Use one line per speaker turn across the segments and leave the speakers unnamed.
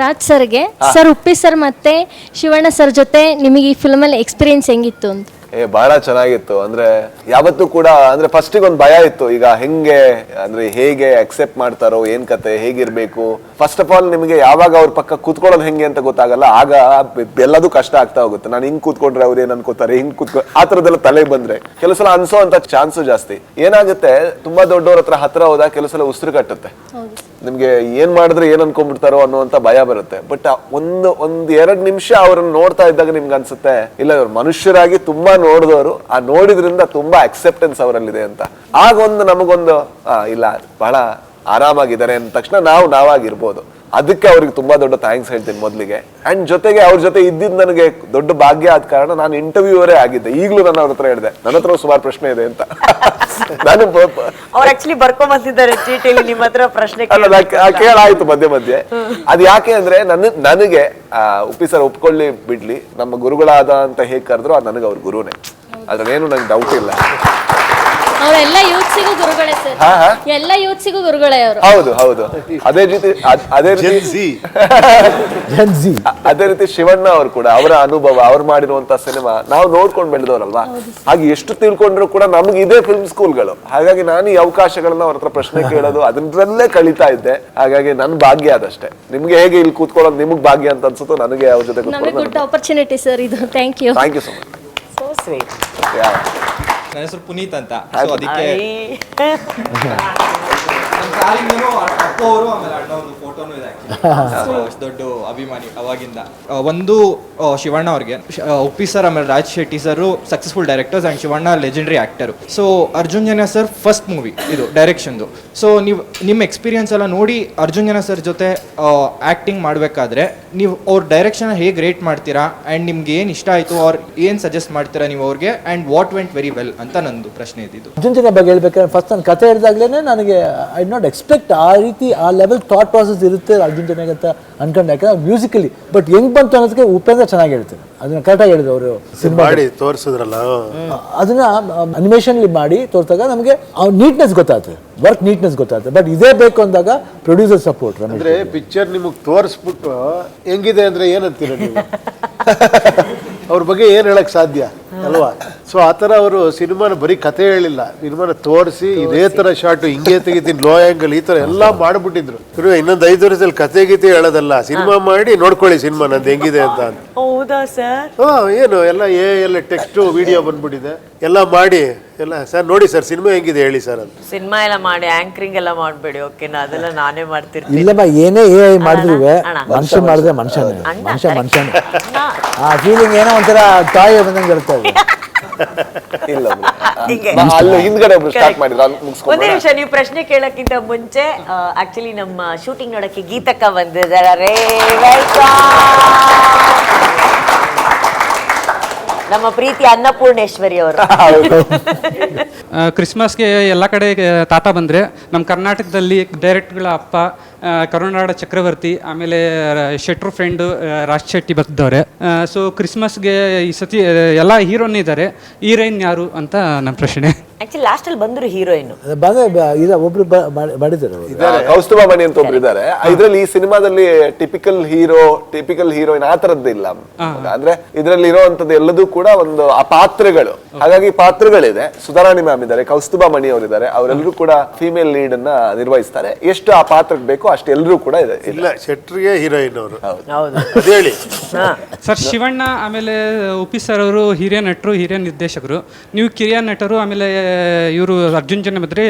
ರಾಜ್ ಸರ್ಗೆ sir Uppi sir ಮತ್ತೆ Shivanna sir ಜೊತೆ ನಿಮಗೆ ಈ ಫಿಲ್ಮಲ್ಲಿ ಎಕ್ಸ್ಪೀರಿಯನ್ಸ್ ಹೆಂಗಿತ್ತು ಅಂತ?
ಬಹಳ ಚೆನ್ನಾಗಿತ್ತು. ಅಂದ್ರೆ ಯಾವತ್ತೂ ಕೂಡ ಅಂದ್ರೆ ಫಸ್ಟಿಗೆ ಒಂದು ಭಯ ಇತ್ತು, ಈಗ ಹೆಂಗೆ ಅಂದ್ರೆ ಹೇಗೆ ಅಕ್ಸೆಪ್ಟ್ ಮಾಡ್ತಾರೋ, ಏನ್ ಕತೆ, ಹೇಗಿರ್ಬೇಕು. ಫಸ್ಟ್ ಆಫ್ ಆಲ್ ನಿಮಗೆ ಯಾವಾಗ ಅವ್ರ ಪಕ್ಕ ಕೂತ್ಕೊಳ್ಳೋದು ಹೆಂಗೆ ಅಂತ ಗೊತ್ತಾಗಲ್ಲ, ಆಗ ಎಲ್ಲದೂ ಕಷ್ಟ ಆಗ್ತಾ ಹೋಗುತ್ತೆ. ನಾನು ಹಿಂಗ್ ಕೂತ್ಕೊಂಡ್ರೆ ಅವ್ರು ಏನ್ ಅನ್ಕೋತಾರೆ, ಹಿಂಗ್ ಆ ತರದೆಲ್ಲ ತಲೆಗೆ ಬಂದ್ರೆ ಕೆಲವು ಸಲ ಅನ್ಸೋ ಅಂತ ಚಾನ್ಸು ಜಾಸ್ತಿ. ಏನಾಗುತ್ತೆ, ತುಂಬಾ ದೊಡ್ಡವ್ರ ಹತ್ರ ಹೋದಾಗ ಕೆಲವು ಸಲ ಉಸಿರು ಕಟ್ಟುತ್ತೆ, ನಿಮ್ಗೆ ಏನ್ ಮಾಡಿದ್ರೆ ಏನ್ ಅನ್ಕೊಂಡ್ಬಿಡ್ತಾರೋ ಅನ್ನುವಂತ ಭಯ ಬರುತ್ತೆ. ಬಟ್ ಒಂದ್ 2 ನಿಮಿಷ ಅವ್ರನ್ನ ನೋಡ್ತಾ ಇದ್ದಾಗ ನಿಮ್ಗೆ ಅನ್ಸುತ್ತೆ, ಇಲ್ಲ ಇವ್ರು ಮನುಷ್ಯರಾಗಿ ತುಂಬಾ ನೋಡಿದವರು, ಆ ನೋಡಿದ್ರಿಂದ ತುಂಬಾ ಅಕ್ಸೆಪ್ಟೆನ್ಸ್ ಅವರಲ್ಲಿದೆ ಅಂತ. ಆಗ ನಮಗೊಂದು ಇಲ್ಲ ಬಹಳ ಆರಾಮಾಗಿದ್ದಾರೆ ಅಂದ ತಕ್ಷಣ ನಾವಾಗಿರ್ಬೋದು. ಅದಕ್ಕೆ ಅವ್ರಿಗೆ ತುಂಬಾ ದೊಡ್ಡ ಥ್ಯಾಂಕ್ಸ್ ಹೇಳ್ತೀನಿ ಮೊದಲಿಗೆ. ಅಂಡ್ ಜೊತೆಗೆ ಅವ್ರ ಜೊತೆ ಇದ್ದಿದ್ದು ನನಗೆ ದೊಡ್ಡ ಭಾಗ್ಯ ಆದ ಕಾರಣ ನಾನು ಇಂಟರ್ವ್ಯೂವರೇ ಆಗಿದ್ದೆ. ಈಗಲೂ ನಾನು ಅವ್ರ ಹತ್ರ ಹೇಳಿದೆ, ನನ್ನ ಹತ್ರ ಸುಮಾರು ಪ್ರಶ್ನೆ ಇದೆ ಅಂತ. ನಾನು
ಅವ್ರು ಆಕ್ಚುಲಿ ಬರ್ಕೊಂಡ್ ಬಂದಿದ್ದಾರೆ ಚೀಟಿಲಿ ನಿಮ್ಮ ಹತ್ರ ಪ್ರಶ್ನೆ
ಕೇಳಾಯ್ತು ಮಧ್ಯೆ. ಅದ್ ಯಾಕೆ ಅಂದ್ರೆ ನನಗೆ ಉಪ್ಪಿ ಸರ್ ಒಪ್ಕೊಳ್ಳಿ ಬಿಡ್ಲಿ, ನಮ್ಮ ಗುರುಗಳಾದ ಅಂತ ಹೇಗ್ ಕರೆದ್ರು ಅದು ನನಗೆ ಅವ್ರ ಗುರುನೇ, ಅದ್ರಲ್ಲೇನು ನಂಗೆ ಡೌಟ್ ಇಲ್ಲ.
ಅವರೆಲ್ಲ ಯೂತ್ಸಿಗೂ ಗುರುಗಳೇ ಸರ್, ಎಲ್ಲ ಯೂತ್ಸಿಗೂ ಗುರುಗಳೇ ಅವರು.
ಹೌದು ಅದೇ ರೀತಿ ಶಿವಣ್ಣ ಅವರು ಕೂಡ ಅವರ ಅನುಭವ, ಅವ್ರು ಮಾಡಿರುವಂತ ಸಿನಿಮಾ ನಾವು ನೋಡ್ಕೊಂಡು ಬೆಳೆದವರಲ್ವಾ, ಹಾಗೆ ಎಷ್ಟು ತಿಳ್ಕೊಂಡ್ರು ಕೂಡ ನಮ್ಗೆ ಇದೇ ಫಿಲ್ಮ್ ಸ್ಕೂಲ್ಗಳು. ಹಾಗಾಗಿ ನಾನು ಈ ಅವಕಾಶಗಳನ್ನ ಅವ್ರ ಹತ್ರ ಪ್ರಶ್ನೆ ಕೇಳೋದು ಅದರಲ್ಲೇ ಕಳೀತಾ ಇದ್ದೆ. ಹಾಗಾಗಿ ನನ್ ಭಾಗ್ಯ ಅದಷ್ಟೇ. ನಿಮ್ಗೆ ಹೇಗೆ ಇಲ್ಲಿ ಕೂತ್ಕೊಳ್ಳೋದು ನಿಮ್ಗೆ ಭಾಗ್ಯ ಅಂತ ಅನ್ಸುತ್ತೋ, ನನಗೆ ಅವ್ರ ಜೊತೆ
ಗುಡ್ ಆಪರ್ಚುನಿಟಿ ಸರ್ ಇದು. Thank you
so much.
So sweet.
ನನ್ನ ಹೆಸರು ಪುನೀತ್ ಅಂತ. ಸೊ ಅದಕ್ಕೆ ಅಪ್ಪ ಅವರು ಆಮೇಲೆ ಅಣ್ಣ ಒಂದು ಫೋಟೋನು ಇದೆ. ದೊಡ್ಡ ಅಭಿಮಾನಿ ಅವಾಗಿಂದ. ಒಂದು ಶಿವಣ್ಣ ಅವ್ರಿಗೆ, ಉಪ್ಪಿ ಸರ್ ಆಮೇಲೆ Raj Shetty sir successful directors and Shivanna legendary actor. So Arjun Janya sir first movie ಇದು ಡೈರೆಕ್ಷನ್ದು. ಸೊ ನೀವು ನಿಮ್ಮ ಎಕ್ಸ್ಪೀರಿಯನ್ಸ್ ಎಲ್ಲ ನೋಡಿ ಅರ್ಜುನ್ ಜನ್ಯ ಸರ್ ಜೊತೆ ಆಕ್ಟಿಂಗ್ ಮಾಡಬೇಕಾದ್ರೆ ನೀವು ಅವ್ರ ಡೈರೆಕ್ಷನ್ ಹೇಗೆ ರೇಟ್ ಮಾಡ್ತೀರಾ, ಆ್ಯಂಡ್ ನಿಮ್ಗೆ ಏನು ಇಷ್ಟ ಆಯಿತು ಅವ್ರು ಏನು ಸಜೆಸ್ಟ್ ಮಾಡ್ತೀರಾ ನೀವು ಅವ್ರಿಗೆ, and what vent very well ಅಂತ ನಂದು ಪ್ರಶ್ನೆ ಇದ್ದಿದ್ದು.
ಅರ್ಜುನ್ ಜನ್ಯ ಬಗ್ಗೆ ಹೇಳ್ಬೇಕಾದ್ರೆ ಫಸ್ಟ್ ನಾನು ಕತೆ ಹೇಳಿದಾಗ್ಲೇ ನನಗೆ ಐ ನಾಟ್ ಎಕ್ಸ್ಪೆಕ್ಟ್ ಆ ರೀತಿ ಆ ಲೆವೆಲ್ ಥಾಟ್ ಪ್ರಾಸೆಸ್ ಇರುತ್ತೆ ಅರ್ಜುನ್ ಜನ್ಯಗೆ ಅಂತ ಅನ್ಕೊಂಡೆ. ಯಾಕಂದ್ರೆ ಮ್ಯೂಸಿಕಲಿ ಬಟ್ ಹೆಂಗ್ ಬಂತು ಅನ್ನೋದಕ್ಕೆ ಉಪೇಂದ್ರ ಚೆನ್ನಾಗಿ ಹೇಳ್ತಾರೆ, ಅದನ್ನ ಕರೆಕ್ಟಾಗಿ ಹೇಳಿದ್ರು ಅವರು. ಸಿನಿಮಾ
ತೋರಿಸಿದ್ರಲ್ಲ,
ಅದನ್ನ ಅನಿಮೇಷನ್ ಮಾಡಿ ತೋರಿಸಿದಾಗ ನಮಗೆ ನೀಟ್ನೆಸ್ ಗೊತ್ತಾಗ್ತದೆ, ವರ್ಕ್ ನೀಟ್ನೆಸ್ ಗೊತ್ತಾಗ್ತದೆ. ಬಟ್ ಇದೇ ಬೇಕು ಅಂದಾಗ ಪ್ರೊಡ್ಯೂಸರ್ ಸಪೋರ್ಟ್.
ಅಂದ್ರೆ ಪಿಕ್ಚರ್ ನಿಮಗೆ ತೋರಿಸ್ಬಿಟ್ಟು ಹೆಂಗಿದೆ ಅಂದ್ರೆ ಏನಂತೀರ ನೀವು? ಅವ್ರ ಬಗ್ಗೆ ಏನ್ ಹೇಳಕ್ ಸಾಧ್ಯ ಅಲ್ವಾ? ಸೊ ಆತರ ಅವರು ಸಿನಿಮಾನ ಬರೀ ಕತೆ ಹೇಳಿಲ್ಲ, ಸಿನಿಮಾನ ತೋರಿಸಿ ಇದೇ ತರ ಶಾರ್ಟ್ ಹಿಂಗೆ ತೆಗಿತೀನಿ, ಲೋ ಆಂಗಲ್, ಈ ತರ ಎಲ್ಲಾ ಮಾಡ್ಬಿಟ್ಟಿದ್ರು. ಇನ್ನೊಂದು 5 ವರ್ಷದಲ್ಲಿ ಕತೆ ಗೀತೆ ಹೇಳೋದಲ್ಲ, ಸಿನಿಮಾ ಮಾಡಿ ನೋಡ್ಕೊಳ್ಳಿ ಸಿನಿಮಾ ನಂದು ಹೆಂಗಿದೆ ಅಂತ.
ಹೌದಾ ಸರ್?
ಏನು ಎಲ್ಲ ಟೆಕ್ಸ್ಟ್ ವಿಡಿಯೋ ಬಂದ್ಬಿಟ್ಟಿದೆ, ಎಲ್ಲ ಮಾಡಿ ಎಲ್ಲ ಸರ್ ನೋಡಿ ಸರ್ ಸಿನಿಮಾ ಹೆಂಗಿದೆ ಹೇಳಿ ಸರ್ ಅಂತ.
ಸಿನಿಮಾ ಎಲ್ಲ ಮಾಡಿ ಆಂಕರಿಂಗ್ ಎಲ್ಲ ಮಾಡ್ಬೇಡಿ, ಓಕೆನಾ? ಅದೆಲ್ಲ ನಾನೇ ಮಾಡ್ತಿರ್ತೀನಿ.
ಇಲ್ಲಮ್ಮ, ಏನೇ ಮಾಡಿದ್ರು ಮನುಷ್ಯ ಮಾಡಿದ್ರೆ ಮನುಷ್ಯನೇ. ಆ ಫೀಲಿಂಗ್ ಏನೋ ಒಂಥರ ತಾಯಿ ಬಂದಂಗೆ ಇರುತ್ತೆ.
ಒಂದೇ ನಿಮಿಷ, ನೀವು ಪ್ರಶ್ನೆ ಕೇಳಕ್ಕಿಂತ ಮುಂಚೆ ಆಕ್ಚುಲಿ ನಮ್ಮ ಶೂಟಿಂಗ್ ನೋಡಕ್ಕೆ ಗೀತಕ್ಕ ಬಂದಿದ್ದಾರೆ. ನಮ್ಮ ಪ್ರೀತಿ ಅನ್ನಪೂರ್ಣೇಶ್ವರಿ ಅವರು.
ಕ್ರಿಸ್ಮಸ್ಗೆ ಎಲ್ಲ ಕಡೆ ತಾತ ಬಂದರೆ ನಮ್ಮ ಕರ್ನಾಟಕದಲ್ಲಿ ಡೈರೆಕ್ಟ್ಗಳ ಅಪ್ಪ ಕರುನಾಡ ಚಕ್ರವರ್ತಿ, ಆಮೇಲೆ ಶೆಟ್ರು ಫ್ರೆಂಡು ರಾಜ್ ಶೆಟ್ಟಿ ಬರ್ತಿದ್ದವ್ರೆ. ಸೊ ಕ್ರಿಸ್ಮಸ್ಗೆ ಈ ಸತಿ ಎಲ್ಲ ಹೀರೋನೇ ಇದ್ದಾರೆ, ಹೀರೋಯಿನ್ ಯಾರು ಅಂತ ನನ್ನ ಪ್ರಶ್ನೆ.
ಆಕ್ಚುಲಿ ಲಾಸ್ಟ್ ಅಲ್ಲಿ ಬಂದ್ರು ಹೀರೋಯಿನ್
ಒಬ್ರು ಮಾಡಿದ್ದಾರೆ,
ಕೌಸ್ತುಭ ಮಣಿ ಅಂತ ಒಬ್ರು ಇದ್ದಾರೆ. ಇದ್ರಲ್ಲಿ ಈ ಸಿನಿಮಾದಲ್ಲಿ ಟಿಪಿಕಲ್ ಹೀರೋಯಿನ್ ಆ ತರದ್ದಿಲ್ಲ. ಅಂದ್ರೆ ಇದ್ರಲ್ಲಿ ಇರೋವಂಥದ್ದು ಎಲ್ಲದೂ ಕೂಡ ಒಂದು ಆ ಪಾತ್ರಗಳು, ಹಾಗಾಗಿ ಪಾತ್ರಗಳಿದೆ. ಸುಧಾರಾಣಿ ಮ್ಯಾಮ್ ಇದ್ದಾರೆ, ಕೌಸ್ತುಭ ಮಣಿ ಅವರಿದ್ದಾರೆ, ಅವರೆಲ್ಲರೂ ಕೂಡ ಫೀಮೇಲ್ ಲೀಡ್ ಅನ್ನ ನಿರ್ವಹಿಸ್ತಾರೆ. ಎಷ್ಟು ಆ ಪಾತ್ರಕ್ಕೆ ಬೇಕು ಅಷ್ಟು ಎಲ್ಲರೂ ಕೂಡ ಇದೆ.
ಇಲ್ಲ, ಶೆಟ್ರಿಗೆ ಹೀರೋಯಿನ್ ಅವರು.
ಹೇಳಿ
ಸರ್. ಶಿವಣ್ಣ ಆಮೇಲೆ ಉಪ್ಪಿ ಸರ್ ಅವರು ಹಿರಿಯ ನಟರು, ಹಿರಿಯ ನಿರ್ದೇಶಕರು. ನೀವು ಕಿರಿಯ ನಟರು, ಆಮೇಲೆ ಇವರು ಅರ್ಜುನ್ ಜನ್ಯ ಬಂದ್ರೆ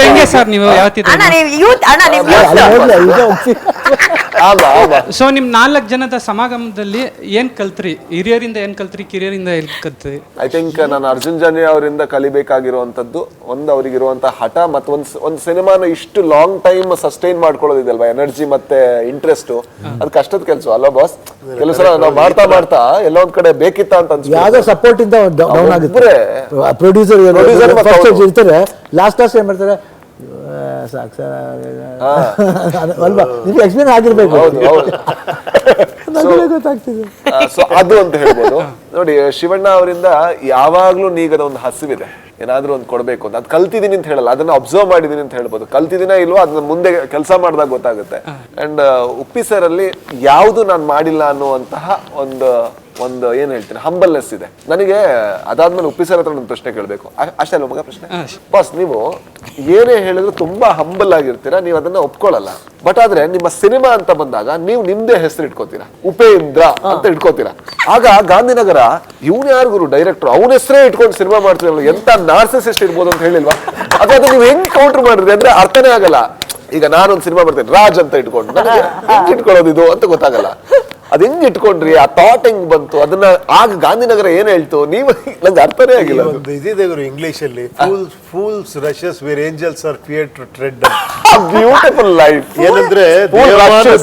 ಹೆಂಗೆ ಸರ್ ನೀವು ಸೊ ನಿಮ್ 4 ಜನದ ಸಮಾಗಮದಲ್ಲಿ ಏನ್ ಕಲ್ತ್ರಿ? ಹಿರಿಯರಿಂದ ಏನ್ ಕಲ್ತ್ರಿ, ಕಿರಿಯರಿಂದ ಏನ್ ಕಲ್ತ್ರಿ?
ಐ ಥಿಂಕ್ ನಾನು ಅರ್ಜುನ್ ಜನ್ಯ ಅವರಿಂದ ಕಲಿಬೇಕಾಗಿರುವಂತದ್ದು ಒಂದು ಅವರಿಗಿರುವಂತಹ ಹಠ, ಮತ್ತು ಒಂದು ಸಿನಿಮಾನ ಇಷ್ಟು ಲಾಂಗ್ ಟೈಮ್ ಸಸ್ಟೈನ್ ಮಾಡ್ಕೊಳ್ಳೋದಿದಲ್ವಾ, ಎನರ್ಜಿ ಮತ್ತೆ ಇಂಟ್ರೆಸ್ಟ್, ಅದು ಕಷ್ಟದ ಕೆಲಸ ಅಲ್ವಾ ಬಾಸ್? ಕೆಲವು ಸಲ ನಾವು ಮಾಡ್ತಾ ಎಲ್ಲ ಒಂದ್ ಕಡೆ ಬೇಕಿತ್ತ ಅಂತ ಅನ್ಸುತ್ತೆ.
ಯಾವ್ದೋ ಸಪೋರ್ಟ್ ಇಂದ ಡೌನ್ ಆಗುತ್ತೆ. ಪ್ರೊಡ್ಯೂಸರ್ ಇರ್ತಾರೆ, ಲಾಸ್ಟ್ ಏನ್ ಮಾಡ್ತಾರೆ, ಸಾಕು ಸರ್ ಅಲ್ವಾ, ನಿಮ್ಗೆ ಎಕ್ಸ್ಪ್ಲೇನ್ ಆಗಿರ್ಬೇಕು, ಗೊತ್ತಾಗ್ತಿದೆ.
ಸೊ ಅದು ಅಂತ ಹೇಳ್ಬೋದು. ನೋಡಿ, ಶಿವಣ್ಣ ಅವರಿಂದ ಯಾವಾಗ್ಲೂ ನೀಗದ ಒಂದು ಹಸಿವಿದೆ. ಏನಾದ್ರೂ ಒಂದು ಕೊಡ್ಬೇಕು ಅಂತ. ಅದು ಕಲ್ತಿದೀನಿ ಅಂತ ಹೇಳಲ್ಲ, ಅದನ್ನ ಅಬ್ಸರ್ವ್ ಮಾಡಿದೀನಿ ಅಂತ ಹೇಳ್ಬೋದು. ಕಲ್ತಿದಿನ ಇಲ್ವೋ ಅದನ್ನ ಮುಂದೆ ಕೆಲಸ ಮಾಡಿದಾಗ ಗೊತ್ತಾಗುತ್ತೆ. ಅಂಡ್ ಉಪ್ಪಿ ಸರ್ ಅಲ್ಲಿ ಯಾವುದು ನಾನು ಮಾಡಿಲ್ಲ ಅನ್ನುವಂತಹ ಒಂದು ಏನ್ ಹೇಳ್ತೀನಿ ಹಂಬಲ್ನೆಸ್ ಇದೆ ನನಗೆ. ಅದಾದ್ಮೇಲೆ ಉಪ್ಪಿ ಸರ್ ಹತ್ರ ಒಂದು ಪ್ರಶ್ನೆ ಕೇಳಬೇಕು. ಅಷ್ಟೇ ಅಲ್ವ ಮಗ ಪ್ರಶ್ನೆ? ಬಾಸ್, ನೀವು ಏನೇ ಹೇಳಿದ್ರು ತುಂಬಾ ಹಂಬಲ್ ಆಗಿರ್ತೀರಾ, ನೀವು ಅದನ್ನ ಒಪ್ಕೊಳ್ಳಲ್ಲ. ಬಟ್ ಆದ್ರೆ ನಿಮ್ಮ ಸಿನಿಮಾ ಅಂತ ಬಂದಾಗ ನೀವು ನಿಮ್ದೇ ಹೆಸರು ಇಟ್ಕೋತೀರಾ, ಉಪೇಂದ್ರ ಅಂತ ಇಟ್ಕೋತೀರಾ. ಆಗ ಗಾಂಧಿನಗರ ಇವ್ನು ಯಾರು ಗುರು ಡೈರೆಕ್ಟರ್, ಅವನ ಹೆಸರೇ ಇಟ್ಕೊಂಡು ಸಿನಿಮಾ ಮಾಡ್ತೀರಲ್ಲ, ಎಂತ ನಾರ್ಸಿಸಿಸ್ಟ್ ಇರ್ಬೋದು ಅಂತ ಹೇಳಿಲ್ವಾ? ಅದು ನೀವು ಹೆಂಗ್ ಕೌಂಟರ್ ಮಾಡಿದ್ರಿ ಅಂದ್ರೆ ಅರ್ಥನೇ ಆಗಲ್ಲ. ಈಗ ನಾನೊಂದು ಸಿನಿಮಾ ಮಾಡ್ತೇನೆ ರಾಜ್ ಅಂತ ಇಟ್ಕೊಂಡು, ನನಗೆ ಹೆಂಗ್ ಇಟ್ಕೊಳ್ಳೋದು ಇದು ಅಂತ ಗೊತ್ತಾಗಲ್ಲ. ಅದ್ ಹೆಂಗ್ ಇಟ್ಕೊಂಡ್ರಿ, ಆ ಥಾಟ್ ಹೆಂಗ್ ಬಂತು, ಅದನ್ನ ಆಗ ಗಾಂಧಿನಗರ ಏನ್ ಹೇಳ್ತು ನೀವು ನಂಗೆ ಅರ್ಥನೇ ಆಗಿಲ್ಲ.
ಒಂದು ಇದಿದೆ ಗುರು ಇಂಗ್ಲಿಷ್ ಅಲ್ಲಿ, fools rushes where angels are fear to tread.
Beautiful life.
ಏನಂದ್ರೆ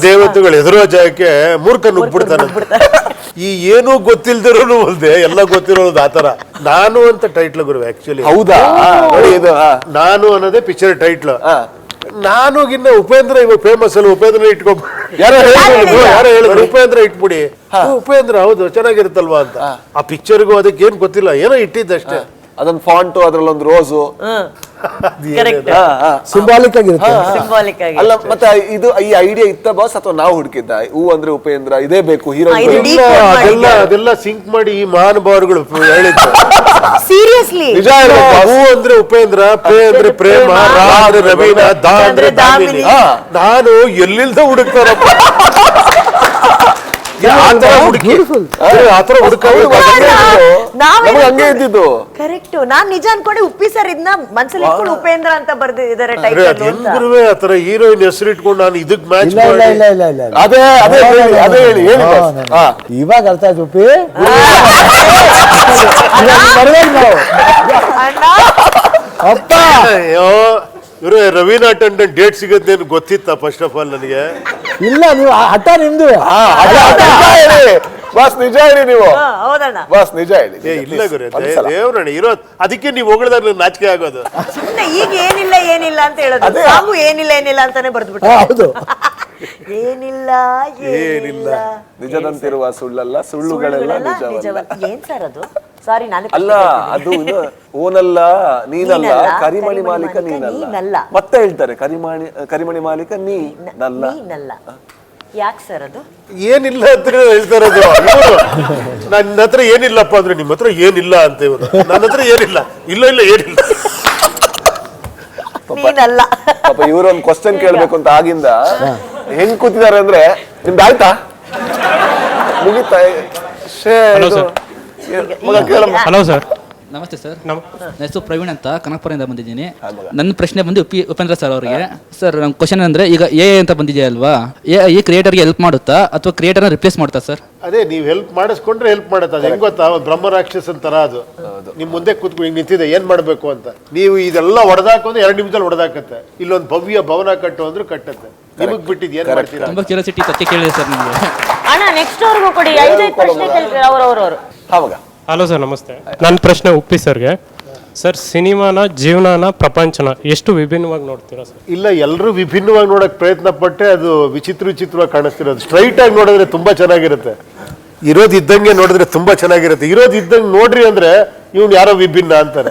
ದೇವತೆಗಳು ಎದುರೋ ಜಾಗಕ್ಕೆ ಮೂರ್ಖ ನುಗ್ಬಿಡ್ತಾನೆ. ಈ ಏನೂ ಗೊತ್ತಿಲ್ದಿರೋನು ಅಲ್ದೆ ಎಲ್ಲ ಗೊತ್ತಿರೋದು ಆತರ. ನಾನು ಅಂತ ಟೈಟ್ಲ್ ಗುರು ಆಕ್ಚುಲಿ.
ಹೌದಾ? ನೋಡಿ ಇದು
ನಾನು ಅನ್ನೋದೇ ಪಿಕ್ಚರ್ ಟೈಟ್ಲ್. ನಾನು ಗಿನ್ನ ಉಪೇಂದ್ರ ಇವಾಗ ಫೇಮಸ್ ಅಲ್ಲ, ಉಪೇಂದ್ರ ಇಟ್ಕೊ. ಯಾರೋ ಹೇಳಿದ್ರು ಉಪೇಂದ್ರ ಇಟ್ಬಿಡಿ. ಉಪೇಂದ್ರ ಹೌದು ಚೆನ್ನಾಗಿರುತ್ತಲ್ವಾ ಅಂತ. ಆ ಪಿಕ್ಚರ್ಗೂ ಅದಕ್ಕೆ ಏನ್ ಗೊತ್ತಿಲ್ಲ, ಏನೋ ಇಟ್ಟಿದ್ದಷ್ಟೇ.
ಅದೊಂದು ಫಾಂಟು, ಅದ್ರಲ್ಲೊಂದು ರೋಸು,
ಸಿಂಬಾಲಿಕ್ ಆಗಿರುತ್ತೆ.
ಸಿಂಬಾಲಿಕ್ ಆಗಿ.
ಅಲ್ಲ ಮತ್ತೆ ಇದು ಈ ಐಡಿಯಾ ಇತ್ತ ಬಾಸ್ ಅಥವಾ ನಾವು ಹುಡುಕಿದ್ದ? ಹೂ ಅಂದ್ರೆ ಉಪೇಂದ್ರ ಇದೇ ಬೇಕು ಹೀರೋ?
ಅದೆಲ್ಲ ಸಿಂಕ್ ಮಾಡಿ ಈ ಮಹಾನುಭಾವರುಗಳು ಹೇಳಿದ್ರು.
ಸೀರಿಯಸ್ಲಿ
ನಿಜ ಹೇಳ್ಬೇಕು.
ಹೂ ಅಂದ್ರೆ ಉಪೇಂದ್ರ, ಪ್ರೇ ಅಂದ್ರೆ ಪ್ರೇಮ, ರಾ ಅಂದ್ರೆ ರವೀನಾ, ದಾ ಅಂದ್ರೆ ದಾಮಿನಿ. ನಾನು ಎಲ್ಲಿಂದ ಹುಡುಕ್ತಾರಪ್ಪ ಆತರ
ಹಂಗೆ ಇದ್ದಿದ್ದು.
ಕರೆಕ್ಟ್. ನಾನ್ ನಿಜ ಅನ್ಕೊಂಡೆ ಉಪ್ಪಿ ಸರ್ ಇದನ್ನ ಮನ್ಸಲ್ಲಿ ಇಟ್ಕೊಂಡು ಉಪೇಂದ್ರ ಅಂತ ಬರ್ದಿದ್ದಾರೆ
ಹೆಂಗ್ರುವೆ ಆತರ ಹೀರೋಯಿನ್ ಹೆಸರು ಇಟ್ಕೊಂಡು ನಾನು ಇದಕ್ ಮ್ಯಾಚ್
ಇಲ್ಲ ಇಲ್ಲ ಇಲ್ಲ ಇಲ್ಲ ಇಲ್ಲ ಇಲ್ಲ.
ಅದೇ ಹೇಳಿ
ಇವಾಗ ಅರ್ಥ ಆಯ್ತು ಉಪ್ಪಿ. ಬರ್ಬೇಕು ನಾವು. ಅಪ್ಪ
ಅಯ್ಯೋ ಇವ್ರೆ ರವೀನಾ ಟಂಡನ್ ಡೇಟ್ ಸಿಗುತ್ತೆ ಅಂತ ಗೊತ್ತಿತ್ತ ಫಸ್ಟ್ ಆಫ್ ಆಲ್ ನನಗೆ.
ಇಲ್ಲ ನೀವು ಹಠ ನಿಮ್ದು.
ಬಾಸ್ ನಿಜ ಹೇಳಿ ನೀವು.
ಹೌದಣ್ಣ.
ಬಾಸ್ ನಿಜ ಹೇಳಿ.
ಇಲ್ಲ ಗುರು ದೇವ್ರಣ್ಣ ಇರೋ ಅದಕ್ಕೆ ನೀವು ಹೊಗಳದಾಗ ನಾಚಿಕೆ ಆಗೋದು.
ಸುಮ್ಮನೆ ಈಗ ಏನಿಲ್ಲ ಅಂತ ಹೇಳೋದು. ಸಾಂಗು ಏನಿಲ್ಲ ಅಂತಾನೆ ಬರ್ದ್ಬಿಟ್ಟು.
ಹೌದು.
ಏನಿಲ್ಲ
ನಿಜದಂತಿರುವ ಸುಳ್ಳಲ್ಲ, ಸುಳ್ಳುಗಳೆಲ್ಲ ನಿಜವಲ್ಲ.
ಏನ್ ಸರ್ ಅದು? ಸಾರಿ ನಾನು
ಅಲ್ಲ, ಅದು ಓನಲ್ಲ ನೀನಲ್ಲ, ಕರಿಮಣಿ ಮಾಲೀಕ ನೀನಲ್ಲ. ಮತ್ತೆ ಹೇಳ್ತಾರೆ ಕರಿಮಣಿ ಮಾಲೀಕ ನೀನಲ್ಲ.
ಯಾಕೆ ಸರ್ ಅದು?
ಏನಿಲ್ಲ ಅಂತ ಹೇಳ್ತಾರದು. ನನ್ನ ಹತ್ರ ಏನಿಲ್ಲಪ್ಪ ಅಂದ್ರೆ ನಿಮ್ಮ ಹತ್ರ ಏನಿಲ್ಲ ಅಂತ ಇವರು. ನನ್ನ ಹತ್ರ ಏನಿಲ್ಲ, ಇಲ್ಲ ಏನಿಲ್ಲ.
ನೀನಲ್ಲ.
ಪಾಪ ಇವರು ಒಂದು ಕ್ವಶನ್ ಕೇಳ್ಬೇಕು ಅಂತ ಆಗಿಂದ ಹೆಂಗ್ ಕೂತಿದ್ದಾರೆ ಅಂದ್ರೆ ನಿಮ್ದು ಆಯ್ತಾ ಮುಗಿತಾ?
Hello sir.
ನಮಸ್ತೆ ಸರ್. ನನ್ನ ಹೆಸರು ಪ್ರವೀಣ್ ಅಂತ ಕನಕಪುರದಿಂದ ಬಂದಿದ್ದೀನಿ. ನನ್ನ ಪ್ರಶ್ನೆ ಬಂದು ಉಪೇಂದ್ರ ಸರ್ ಅವರಿಗೆ. ಸರ್ ನಮ್ಮ ಕ್ವಶನ್ ಅಂದ್ರೆ ಈಗ ಎ ಅಂತ ಬಂದಿದೆಯಾ ಅಲ್ವಾ, ಈ ಕ್ರಿಯೇಟರ್ಗೆ ಹೆಲ್ಪ್ ಮಾಡುತ್ತಾ ಅಥವಾ ಕ್ರಿಯೇಟರ್ನ ರಿಪ್ಲೇಸ್ ಮಾಡ್ತಾ ಸರ್?
ಅದೇ ನೀವು ಹೆಲ್ಪ್ ಮಾಡಿಸ್ಕೊಂಡ್ರೆ ಹೆಲ್ಪ್ ಮಾಡುತ್ತೆ. ಅದು ಹೆಂಗ್ ಗೊತ್ತಾ, ಒಂದು ಬ್ರಹ್ಮ ರಾಕ್ಷಸನ್ ತರ ಅದು ನಿಮ್ ಮುಂದೆ ಕೂತ್ಕೊಂಡು ಹಿಂಗ್ ನಿಂತಿದೆ ಏನ್ ಮಾಡ್ಬೇಕು ಅಂತ. ನೀವು ಇದೆಲ್ಲ ಹೊಡೆದಾಕು ಅಂದ್ರೆ 2 ನಿಮಿಷದಲ್ಲಿ ಹೊಡೆದಾಕತ್ತೆ. ಇಲ್ಲೊಂದು ಭವ್ಯ ಭವನ ಕಟ್ಟು ಅಂದ್ರೆ ಕಟ್ಟತ್ತೆ. ನಿಮಗ್ ಬಿಟ್ಟಿದ್ ಏನ್ ಮಾಡ್ತೀರಾ?
ತುಂಬಾ ಕ್ಯೂರಿಯಾಸಿಟಿ ಸತ್ಯ ಕೇಳಿದೆ ಸರ್ ನಿಮಗೆ.
ಅಣ್ಣ ನೆಕ್ಸ್ಟ್ ಅವ್ರಿಗೂ ಕೊಡಿ. 5 ಪ್ರಶ್ನೆ ಕೇಳ್ತೀವಿ ಅವ್ರವ್ರವ್ರು.
ಹಲೋ ಸರ್, ನಮಸ್ತೆ. ನನ್ನ ಪ್ರಶ್ನೆ ಉಪ್ಪಿ ಸರ್ಗೆ. ಸರ್, ಸಿನಿಮಾನ, ಜೀವನನ, ಪ್ರಪಂಚನ ಎಷ್ಟು ವಿಭಿನ್ನವಾಗಿ ನೋಡ್ತೀರಾ ಸರ್?
ಇಲ್ಲ, ಎಲ್ಲರೂ ವಿಭಿನ್ನವಾಗಿ ನೋಡಕ್ ಪ್ರಯತ್ನ ಪಟ್ಟೆ ಅದು ವಿಚಿತ್ರವಾಗಿ ಕಾಣಿಸ್ತಿರೋದು. ಸ್ಟ್ರೈಟ್ ಆಗಿ ನೋಡಿದ್ರೆ ತುಂಬಾ ಚೆನ್ನಾಗಿರುತ್ತೆ, ಇರೋದು ಇದ್ದಂಗೆ ನೋಡಿದ್ರೆ ತುಂಬಾ ಚೆನ್ನಾಗಿರುತ್ತೆ. ಇರೋದು ಇದ್ದಂಗೆ ನೋಡ್ರಿ ಅಂದ್ರೆ ಇವ್ನು ಯಾರೋ ವಿಭಿನ್ನ ಅಂತಾರೆ.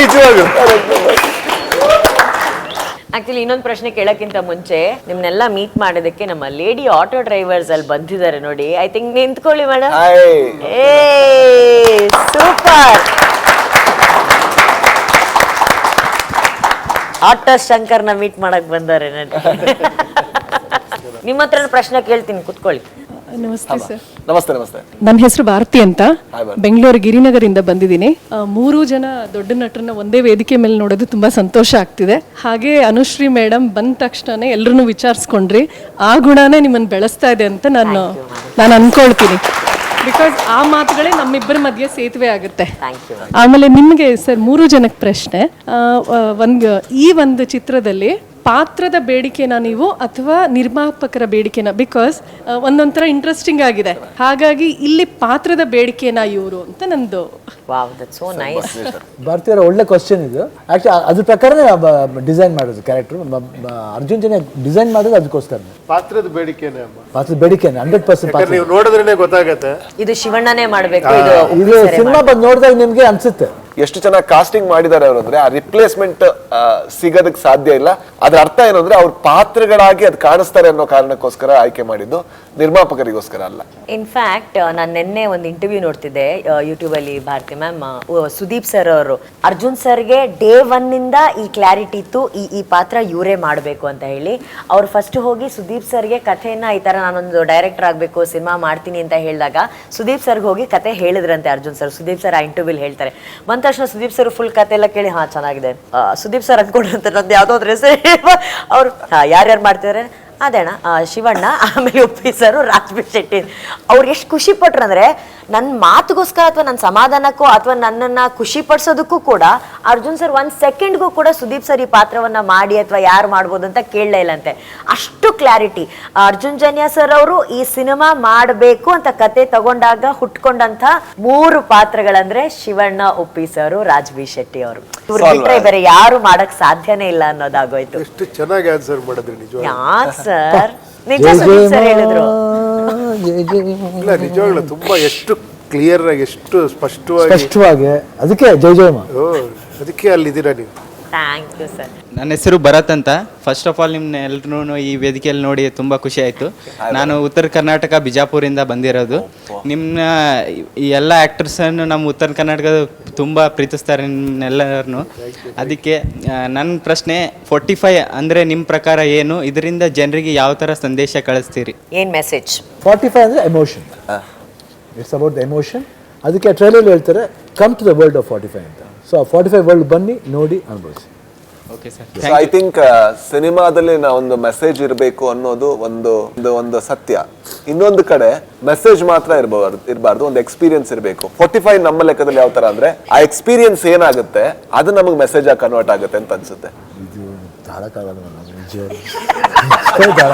ನಿಜವಾಗ್ಲೂ.
ಆಕ್ಚುಲಿ ಇನ್ನೊಂದು ಪ್ರಶ್ನೆ ಕೇಳಕ್ಕಿಂತ ಮುಂಚೆ ನಿಮ್ನೆಲ್ಲ ಮೀಟ್ ಮಾಡೋದಕ್ಕೆ ನಮ್ಮ ಲೇಡಿ ಆಟೋ ಡ್ರೈವರ್ಸ್ ಅಲ್ಲಿ ಬಂದಿದ್ದಾರೆ ನೋಡಿ. ಐ ಥಿಂಕ್ ನಿಂತ್ಕೊಳ್ಳಿ ಮೇಡಮ್. ಸೂಪರ್. ಆಟೋ ಶಂಕರ್ನ ಮೀಟ್ ಮಾಡಕ್ ಬಂದಾರೆ ನೋಡಿ. ನಿಮ್ಮ ಹತ್ರ ಪ್ರಶ್ನೆ ಕೇಳ್ತೀನಿ, ಕುತ್ಕೊಳ್ಳಿ.
ನಮಸ್ತೆ ಸರ್.
ನಮಸ್ತೆ. ನಮಸ್ತೆ.
ನನ್ನ ಹೆಸರು ಭಾರತಿ ಅಂತ, ಬೆಂಗಳೂರು ಗಿರಿನಗರಿಂದ ಬಂದಿದ್ದೀನಿ. 3 ಜನ ದೊಡ್ಡ ನಟರನ್ನ ಒಂದೇ ವೇದಿಕೆ ಮೇಲೆ ನೋಡೋದು ತುಂಬಾ ಸಂತೋಷ ಆಗ್ತಿದೆ. ಹಾಗೆ ಅನುಶ್ರೀ ಮೇಡಮ್ ಬಂದ ತಕ್ಷಣ ಎಲ್ಲರನ್ನೂ ವಿಚಾರಿಸ್ಕೊಂಡ್ರಿ, ಆ ಗುಣನೇ ನಿಮ್ಮನ್ನು ಬೆಳೆಸ್ತಾ ಇದೆ ಅಂತ ನಾನು ಅನ್ಕೊಳ್ತೀನಿ. ಬಿಕಾಸ್ ಆ ಮಾತುಗಳೇ ನಮ್ಮಿಬ್ಬರ ಮಧ್ಯೆ ಸೇತುವೆ ಆಗುತ್ತೆ. ಆಮೇಲೆ ನಿಮಗೆ ಸರ್ 3 ಜನಕ್ಕೆ ಪ್ರಶ್ನೆ. ಈ ಒಂದು ಚಿತ್ರದಲ್ಲಿ ಪಾತ್ರದ ಬೇಡಿಕೆನ ನೀವು ಅಥವಾ ನಿರ್ಮಾಪಕರ ಬೇಡಿಕೆನ? ಬಿಕಾಸ್ ಒಂದೊಂಥರ ಇಂಟ್ರೆಸ್ಟಿಂಗ್ ಆಗಿದೆ, ಹಾಗಾಗಿ ಇಲ್ಲಿ ಪಾತ್ರದ ಬೇಡಿಕೆನ ಇವರು ಅಂತ ನಂದು.
Wow, that's so nice.
ಭಾರತೀಯರ ಒಳ್ಳೆ ಕ್ವಶನ್ ಇದು. ಆಕ್ಚುಲಿ ಅದ್ರ ಪ್ರಕಾರನೇ ಡಿಸೈನ್ ಮಾಡೋದು ಕ್ಯಾರೆಕ್ಟರ್. ಅರ್ಜುನ್ ಜನ್ಯ ಡಿಸೈನ್ ಮಾಡೋದು ಅದಕ್ಕೋಸ್ಕರ.
ಪಾತ್ರದ ಬೇಡಿಕೆನೇ ಅಮ್ಮ,
ಪಾತ್ರದ ಬೇಡಿಕೆನೆ 100%.
ನೀವು ನೋಡಿದ್ರೇನೆ ಗೊತ್ತಾಗತ್ತೆ.
ಇದು ಶಿವಣ್ಣನೇ ಮಾಡ್ಬೇಕು,
ಇದು ಸಿನಿಮಾ ಬಂದು ನೋಡಿದಾಗ ನಿಮ್ಗೆ ಅನ್ಸುತ್ತೆ
ಎಷ್ಟು ಚೆನ್ನಾಗಿ ಕಾಸ್ಟಿಂಗ್ ಮಾಡಿದ್ದಾರೆ ಅವರು ಅಂದ್ರೆ ಆ ರಿಪ್ಲೇಸ್ಮೆಂಟ್ ಸಿಗೋದಕ್ಕೆ ಸಾಧ್ಯ ಇಲ್ಲ. ಅದ್ರ ಅರ್ಥ ಏನು ಅಂದ್ರೆ ಅವ್ರ ಪಾತ್ರಗಳಾಗಿ ಅದು ಕಾಣಿಸ್ತಾರೆ ಅನ್ನೋ ಕಾರಣಕ್ಕೋಸ್ಕರ ಆಯ್ಕೆ ಮಾಡಿದ್ದು, ನಿರ್ಮಾಪಕರಿಗೋಸ್ಕರ ಅಲ್ಲ.
ಇನ್ಫ್ಯಾಕ್ಟ್ ನಾನು ನಿನ್ನೆ ಒಂದು ಇಂಟರ್ವ್ಯೂ ನೋಡ್ತಿದ್ದೆ ಯೂಟ್ಯೂಬ್ ಅಲ್ಲಿ. ಭಾರತಿ ಮ್ಯಾಮ್, ಸುದೀಪ್ ಸರ್ ಅವರು ಅರ್ಜುನ್ ಸರ್ಗೆ ಡೇ 1 ಇಂದ ಈ ಕ್ಲಾರಿಟಿ ಇತ್ತು, ಈ ಪಾತ್ರ ಇವರೇ ಮಾಡಬೇಕು ಅಂತ ಹೇಳಿ. ಅವ್ರು ಫಸ್ಟ್ ಹೋಗಿ ಸುದೀಪ್ ಸರ್ಗೆ ಕಥೆಯನ್ನ ಈ ತರ ನಾನೊಂದು ಡೈರೆಕ್ಟರ್ ಆಗಬೇಕು, ಸಿನಿಮಾ ಮಾಡ್ತೀನಿ ಅಂತ ಹೇಳಿದಾಗ ಸುದೀಪ್ ಸರ್ಗೆ ಹೋಗಿ ಕತೆ ಹೇಳಿದ್ರಂತೆ ಅರ್ಜುನ್ ಸರ್. ಸುದೀಪ್ ಸರ್ ಆ ಇಂಟರ್ವ್ಯೂಲ್ ಹೇಳ್ತಾರೆ. ಬಂದ ತಕ್ಷಣ ಸುದೀಪ್ ಸರ್ ಫುಲ್ ಕತೆ ಎಲ್ಲ ಕೇಳಿ ಹಾ ಚೆನ್ನಾಗಿದೆ, ಸುದೀಪ್ ಸರ್ ಅಂದ್ಕೊಂಡ್ರಂತೆ ನಂದು ಯಾವುದೋ ಒಂದು ಹೆಸರು. ಅವ್ರು ಯಾರ್ಯಾರು ಮಾಡ್ತಿದ್ದಾರೆ ಅದೇಣ ಶಿವಣ್ಣ, ಆಮೇಲೆ ಉಪ್ಪಿ ಸರ್, ರಾಜ್ಬೀರ್ ಶೆಟ್ಟಿ. ಅವ್ರು ಎಷ್ಟು ಖುಷಿ ಪಟ್ರು ಅಂದ್ರೆ ನನ್ನ ಮಾತುಗೋಸ್ಕರ ಅಥವಾ ನನ್ನ ಸಮಾಧಾನಕ್ಕೂ ಅಥವಾ ನನ್ನನ್ನ ಖುಷಿ ಪಡಿಸೋದಕ್ಕೂ ಕೂಡ ಅರ್ಜುನ್ ಸರ್ 1 ಸೆಕೆಂಡ್ಗೂ ಕೂಡ ಸುದೀಪ್ ಸರ್ ಈ ಪಾತ್ರವನ್ನ ಮಾಡಿ ಅಥವಾ ಯಾರು ಮಾಡ್ಬೋದು ಅಂತ ಕೇಳಲೇ ಇಲ್ಲಂತೆ. ಅಷ್ಟು ಕ್ಲಾರಿಟಿ. ಅರ್ಜುನ್ ಜನ್ಯ ಸರ್ ಅವರು ಈ ಸಿನಿಮಾ ಮಾಡಬೇಕು ಅಂತ ಕತೆ ತಗೊಂಡಾಗ ಹುಟ್ಕೊಂಡಂತ 3 ಪಾತ್ರಗಳಂದ್ರೆ ಶಿವಣ್ಣ, ಉಪ್ಪಿ ಸರ್, ರಾಜ್ಬೀರ್ ಶೆಟ್ಟಿ ಅವರು. ಇವ್ರು ಬಿಟ್ರೆ ಬೇರೆ ಯಾರು ಮಾಡಕ್ ಸಾಧ್ಯನೇ ಇಲ್ಲ ಅನ್ನೋದಾಗೋಯ್ತು.
ಎಷ್ಟು ಚೆನ್ನಾಗಿ ಆನ್ಸರ್ ಮಾಡಿದ್ರಿ ನಿಜವಾಗಿ.
ಯಾ ಸರ್, ನಿಜ ಸುದೀಪ್ ಸರ್ ಹೇಳಿದ್ರು.
ಇಲ್ಲ ನಿಜವಾಗ್ಲೂ ತುಂಬಾ ಎಷ್ಟು ಕ್ಲಿಯರ್ ಆಗಿ, ಎಷ್ಟು ಸ್ಪಷ್ಟವಾಗಿ
ಅದಕ್ಕೆ ಜೈ ಜಯಮ್ಮ.
ಅದಕ್ಕೆ ಅಲ್ಲಿದ್ದೀರಾ ನೀವು.
Thank you sir.
ನನ್ನ ಹೆಸರು ಭರತ್ ಅಂತ. ಫಸ್ಟ್ ಆಫ್ ಆಲ್ ನಿಮ್ಮನ್ನ ಎಲ್ಲರೂ ಈ ವೇದಿಕೆಯಲ್ಲಿ ನೋಡಿ ತುಂಬ ಖುಷಿ ಆಯಿತು. ನಾನು ಉತ್ತರ ಕರ್ನಾಟಕ ಬಿಜಾಪುರಿಂದ ಬಂದಿರೋದು. ನಿಮ್ಮ ಈ ಎಲ್ಲ ಆ್ಯಕ್ಟರ್ಸನ್ನು ನಮ್ಮ ಉತ್ತರ ಕರ್ನಾಟಕದ ತುಂಬ ಪ್ರೀತಿಸ್ತಾರೆ ನಿಮ್ಮೆಲ್ಲರನ್ನು. ಅದಕ್ಕೆ ನನ್ನ ಪ್ರಶ್ನೆ 45 ಅಂದರೆ ನಿಮ್ಮ ಪ್ರಕಾರ ಏನು, ಇದರಿಂದ ಜನರಿಗೆ ಯಾವ ಥರ ಸಂದೇಶ ಕಳಿಸ್ತೀರಿ?
ಏನ್ ಮೆಸೇಜ್?
45 ಅಂದರೆ emotion. It's about the emotion. ಅದಕ್ಕೆ ಟ್ರೈಲರ್ ಹೇಳ್ತಾರೆ come to the world of 45 ಅಂತ. ಸೊ 45 ವರ್ಲ್ಡ್ ಬನ್ನಿ, ನೋಡಿ, ಅನುಭವಿಸಿ.
Okay sir.
So I think ಸಿನಿಮಾದಲ್ಲಿ ಒಂದು ಮೆಸೇಜ್ ಇರಬೇಕು ಅನ್ನೋದು ಒಂದು ಸತ್ಯ. ಇನ್ನೊಂದು ಕಡೆ ಮೆಸೇಜ್ ಮಾತ್ರ ಇರಬಾರ್ದು, ಒಂದು ಎಕ್ಸ್ಪೀರಿಯನ್ಸ್ ಇರಬೇಕು. 45 ನಮ್ಮ ಲೆಕ್ಕದಲ್ಲಿ ಯಾವ ತರ ಅಂದ್ರೆ ಆ ಎಕ್ಸ್ಪೀರಿಯನ್ಸ್ ಏನಾಗುತ್ತೆ ಅದು ನಮಗೆ ಮೆಸೇಜ್ ಆಗಿ ಕನ್ವರ್ಟ್ ಆಗುತ್ತೆ ಅಂತ ಅನ್ಸುತ್ತೆ.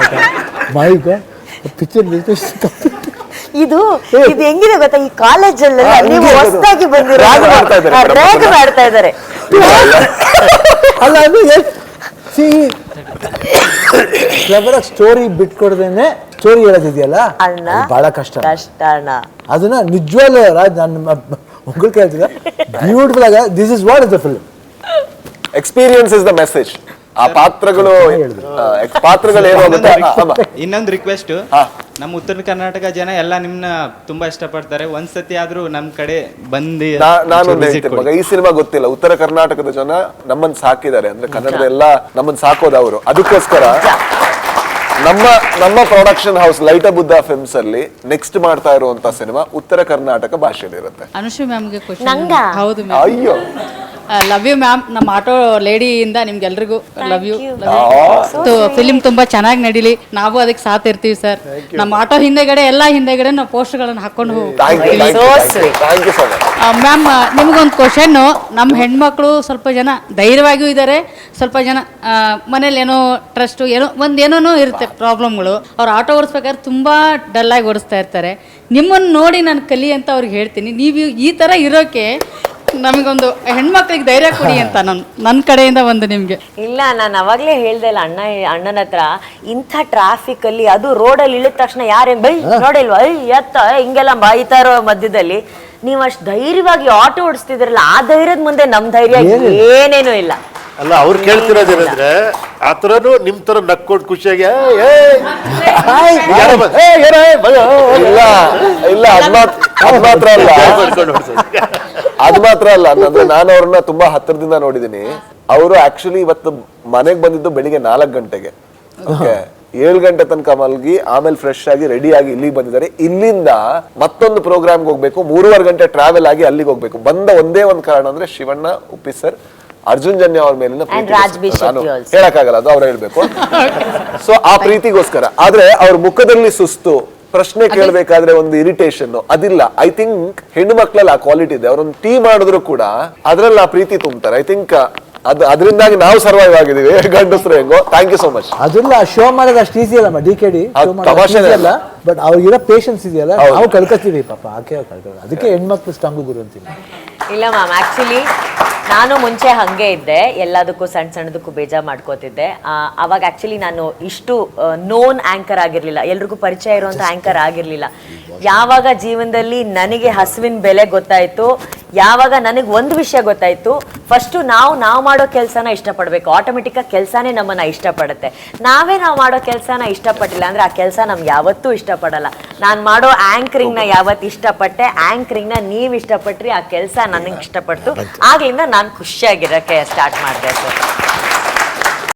ಇದು
ಇದು ಹೆಂಗಿದೆ ಗೊತ್ತಾ, ಈ ಕಾಲೇಜಲ್ಲಿ ನೀವು ಹೊಸದಾಗಿ ಬಂದಿರೋ ಮಾಡ್ತಾ ಇದ್ದಾರೆ.
ಅಲ್ಲ ಸ್ಟೋರಿ ಬಿಟ್ಕೊಡ್ದೇನೆ ಸ್ಟೋರಿ ಹೇಳೋದಿದೆಯಲ್ಲ ಬಹಳ ಕಷ್ಟ. ಅದನ್ನ ನಿಜವಾಗ್ಲೂ ರಾಜ್ ನನ್ನ ಮಗಳು ಕೇಳ್ತಿದ್ದೆ ಬ್ಯೂಟಿಫುಲ್ ಆಗ this is what is the film.
Experience is the message. ಆ ಪಾತ್ರಗಳು
ಇನ್ನೊಂದು ರಿಕ್ವೆಸ್ಟ್, ನಮ್ಮ ಉತ್ತರ ಕರ್ನಾಟಕ ಜನ ಎಲ್ಲ ನಿಮ್ನ ತುಂಬಾ ಇಷ್ಟಪಡ್ತಾರೆ. ಒಂದ್ಸತಿ ಆದ್ರೂ ನಮ್ ಕಡೆ ಬಂದು
ನಾನು ಈ ಸಿನಿಮಾ ಗೊತ್ತಿಲ್ಲ, ಉತ್ತರ ಕರ್ನಾಟಕದ ಜನ ನಮ್ಮನ್ನ ಸಾಕಿದ್ದಾರೆ ಅಂದ್ರೆ ಕನ್ನಡದ ಎಲ್ಲ ನಮ್ಮನ್ನ ಸಾಕೋದು ಅವರು. ಅದಕ್ಕೋಸ್ಕರ ನಮ್ಮ production house light Buddha films ಅಲ್ಲಿ ನೆಕ್ಸ್ಟ್ ಮಾಡ್ತಾ ಇರುವಂತ ಸಿನಿಮಾ ಉತ್ತರ ಕರ್ನಾಟಕ ಭಾಷೆಯಲ್ಲಿ ಇರುತ್ತೆ.
ಅನುಶ್ರೀ ಮ್ಯಾಮ್ಗೆ ಕ್ವಶನ್. ಹೌದು ಮ್ಯಾಮ್.
ಅಯ್ಯೋ,
ಲವ್ ಯು ಮ್ಯಾಮ್. ನಮ್ಮ ಆಟೋ ಲೇಡಿಯಿಂದ ನಿಮ್ಗೆಲ್ರಿಗೂ ಲವ್ ಯು. ಫಿಲಿಮ್ ತುಂಬಾ ಚೆನ್ನಾಗಿ ನಡೀಲಿ, ನಾವು ಅದಕ್ಕೆ ಸಾಥ್ ಇರ್ತೀವಿ ಸರ್. ನಮ್ಮ ಆಟೋ ಹಿಂದೆಗಡೆ ನಾವು ಪೋಸ್ಟರ್ಗಳನ್ನು ಹಾಕೊಂಡು ಮ್ಯಾಮ್. ನಿಮ್ಗೊಂದು ಕ್ವಶನ್. ನಮ್ಮ ಹೆಣ್ಮಕ್ಳು ಸ್ವಲ್ಪ ಜನ ಧೈರ್ಯವಾಗಿಯೂ ಇದ್ದಾರೆ, ಸ್ವಲ್ಪ ಜನ ಮನೇಲಿ ಏನೋ ಟ್ರಸ್ಟ್ ಏನೋ ಇರುತ್ತೆ ಪ್ರಾಬ್ಲಮ್ಗಳು. ಅವ್ರು ಆಟೋ ಓಡಿಸ್ಬೇಕಾದ್ರೆ ತುಂಬಾ ಡಲ್ ಆಗಿ ಓಡಿಸ್ತಾ ಇರ್ತಾರೆ. ನಿಮ್ಮನ್ನು ನೋಡಿ ನಾನು ಕಲಿ ಅಂತ ಅವ್ರಿಗೆ ಹೇಳ್ತೀನಿ. ನೀವು ಈ ತರ ಇರೋಕೆ ನಮಗೊಂದು ಹೆಣ್ಮಕ್ಳಿಗೆ ಧೈರ್ಯ ಕೊಡಿ ಅಂತ ನನ್ನ ಕಡೆಯಿಂದ ಒಂದು ನಿಮ್ಗೆ.
ಇಲ್ಲ, ನಾನು ಅವಾಗಲೇ ಹೇಳ್ದೆ ಇಲ್ಲ ಅಣ್ಣನ ಹತ್ರ, ಇಂಥ ಟ್ರಾಫಿಕ್ ಅಲ್ಲಿ ಅದು ರೋಡಲ್ಲಿ ಇಳಿದ ತಕ್ಷಣ ಯಾರೇನ್ ಬೈ ನೋಡಿಲ್ವಾ ಎತ್ತ ಹಿಂಗೆಲ್ಲ ಬಾಯ್ತಾ ಇರೋ ಮಧ್ಯದಲ್ಲಿ ನೀವು ಅಷ್ಟು ಧೈರ್ಯವಾಗಿ ಆಟೋ ಓಡಿಸ್ತಿದ್ರಲ್ಲ, ಆ ಧೈರ್ಯದ ಮುಂದೆ ನಮ್ ಧೈರ್ಯ ಏನೇನು ಇಲ್ಲ.
ಅಲ್ಲ, ಅವ್ರು ಕೇಳ್ತಿರೋದೇನಂದ್ರೆ ಆ ಥರನೂ ನಿಮ್ ತರ ನಕ್ಕೊಂಡು ಖುಷಿಯಾಗಿ
ಅದು ಮಾತ್ರ ಅಲ್ಲ ಅಂದ್ರೆ ನಾನು ಅವ್ರನ್ನ ತುಂಬಾ ಹತ್ತಿರದಿಂದ ನೋಡಿದೀನಿ. ಅವರು ಆಕ್ಚುಲಿ ಇವತ್ತು ಮನೆಗೆ ಬಂದಿದ್ದು ಬೆಳಿಗ್ಗೆ 4 ಗಂಟೆಗೆ. ಓಕೆ, 7 ಗಂಟೆ ತನಕ ಮಲಗಿ ಆಮೇಲೆ ಫ್ರೆಶ್ ಆಗಿ ರೆಡಿ ಆಗಿ ಇಲ್ಲಿಗೆ ಬಂದಿದ್ದಾರೆ. ಇಲ್ಲಿಂದ ಮತ್ತೊಂದು ಪ್ರೋಗ್ರಾಮ್ಗೆ ಹೋಗ್ಬೇಕು, 3.5 ಗಂಟೆ ಟ್ರಾವೆಲ್ ಆಗಿ ಅಲ್ಲಿಗೆ ಹೋಗ್ಬೇಕು. ಬಂದ ಒಂದೇ ಒಂದು ಕಾರಣ ಅಂದ್ರೆ ಶಿವಣ್ಣ, ಉಪ್ಪಿ ಸರ್, ಅರ್ಜುನ್ ಜನ್ಯ ಅವ್ರ ಮೇಲಿನ ನಾನು ಹೇಳಕ್ಕಾಗಲ್ಲ, ಅದು ಅವ್ರು ಹೇಳ್ಬೇಕು. ಸೊ ಆ ಪ್ರೀತಿಗೋಸ್ಕರ. ಆದ್ರೆ ಅವ್ರ ಮುಖದಲ್ಲಿ ಸುಸ್ತು, ಪ್ರಶ್ನೆ ಕೇಳಬೇಕಾದ್ರೆ ಒಂದು ಇರಿಟೇಷನ್ ಅದಿಲ್ಲ. ಐ ಥಿಂಕ್ ಹೆಣ್ಣು ಮಕ್ಕಳಲ್ಲಿ ಆ ಕ್ವಾಲಿಟಿ ಇದೆ. ಅವ್ರೊಂದು ಟೀ ಮಾಡಿದ್ರು ಕೂಡ ಅದ್ರಲ್ಲಿ ಆ ಪ್ರೀತಿ ತುಂಬ್ತಾರೆ. ಐ ಥಿಂಕ್ ಅದರಿಂದಾಗಿ ನಾವು ಸರ್ವೈವ್ ಆಗಿದೀವಿ ಗಂಡಸ್ರು ಹೆಂಗೋ. Thank you so much.
ಅದೆಲ್ಲ ಶೋ ಮಾಡೋದು ಅಷ್ಟು ಈಸಿ ಅಲ್ಲಮ್ಮ, DKD
ತಮಾಷೆನೇ
ಅಲ್ಲ, ಬಟ್ ಅವ್ರಿಗಿರೋ ಪೇಷನ್ಸ್ ಇದೆಯಲ್ಲ, ನಾವು ಕಳ್ಕೊತೀವಿ ಪಾಪ, ಆಕೆ ಕಳ್ಕೊಳ್ಳೋದು. ಅದಕ್ಕೆ ಹೆಣ್ಮಕ್ಳು ಸ್ಟ್ರಾಂಗು ಗುರು ಅಂತೀನಿ.
ಇಲ್ಲ ಮ್ಯಾಮ್, ಆ್ಯಕ್ಚುಲಿ ನಾನು ಮುಂಚೆ ಹಾಗೆ ಇದ್ದೆ, ಎಲ್ಲದಕ್ಕೂ ಸಣ್ಣ ಸಣ್ಣದಕ್ಕೂ ಬೇಜಾರು ಮಾಡ್ಕೋತಿದ್ದೆ. ಅವಾಗ ಆ್ಯಕ್ಚುಲಿ ನಾನು ಇಷ್ಟು ನೋನ್ ಆ್ಯಂಕರ್ ಆಗಿರಲಿಲ್ಲ, ಎಲ್ರಿಗೂ ಪರಿಚಯ ಇರುವಂಥ ಆ್ಯಂಕರ್ ಆಗಿರಲಿಲ್ಲ. ಯಾವಾಗ ಜೀವನದಲ್ಲಿ ನನಗೆ ಹಸುವಿನ ಬೆಲೆ ಗೊತ್ತಾಯಿತು, ಯಾವಾಗ ನನಗೆ ಒಂದು ವಿಷಯ ಗೊತ್ತಾಯಿತು, ಫಸ್ಟು ನಾವು ಮಾಡೋ ಕೆಲಸನ ಇಷ್ಟಪಡಬೇಕು. ಆಟೋಮೆಟಿಕ್ಕಾಗಿ ಕೆಲಸನೇ ನಮ್ಮನ್ನು ಇಷ್ಟಪಡುತ್ತೆ. ನಾವು ಮಾಡೋ ಕೆಲಸನ ಇಷ್ಟಪಟ್ಟಿಲ್ಲ ಅಂದರೆ ಆ ಕೆಲಸ ನಮ್ಗೆ ಯಾವತ್ತೂ ಇಷ್ಟಪಡಲ್ಲ. ನಾನು ಮಾಡೋ ಆ್ಯಂಕರಿಂಗ್ನ ಯಾವತ್ತು ಇಷ್ಟಪಟ್ಟೆ, ಆ್ಯಂಕರಿಂಗ್ನ ನೀವು ಇಷ್ಟಪಟ್ರಿ, ಆ ಕೆಲಸ ನನಗೆ ಇಷ್ಟಪಟ್ಟು ಆಗ್ಲಿಂದ ನಾನು ಖುಷಿಯಾಗಿರೋಕ್ಕೆ ಸ್ಟಾರ್ಟ್ ಮಾಡಿದೆ ಸರ್.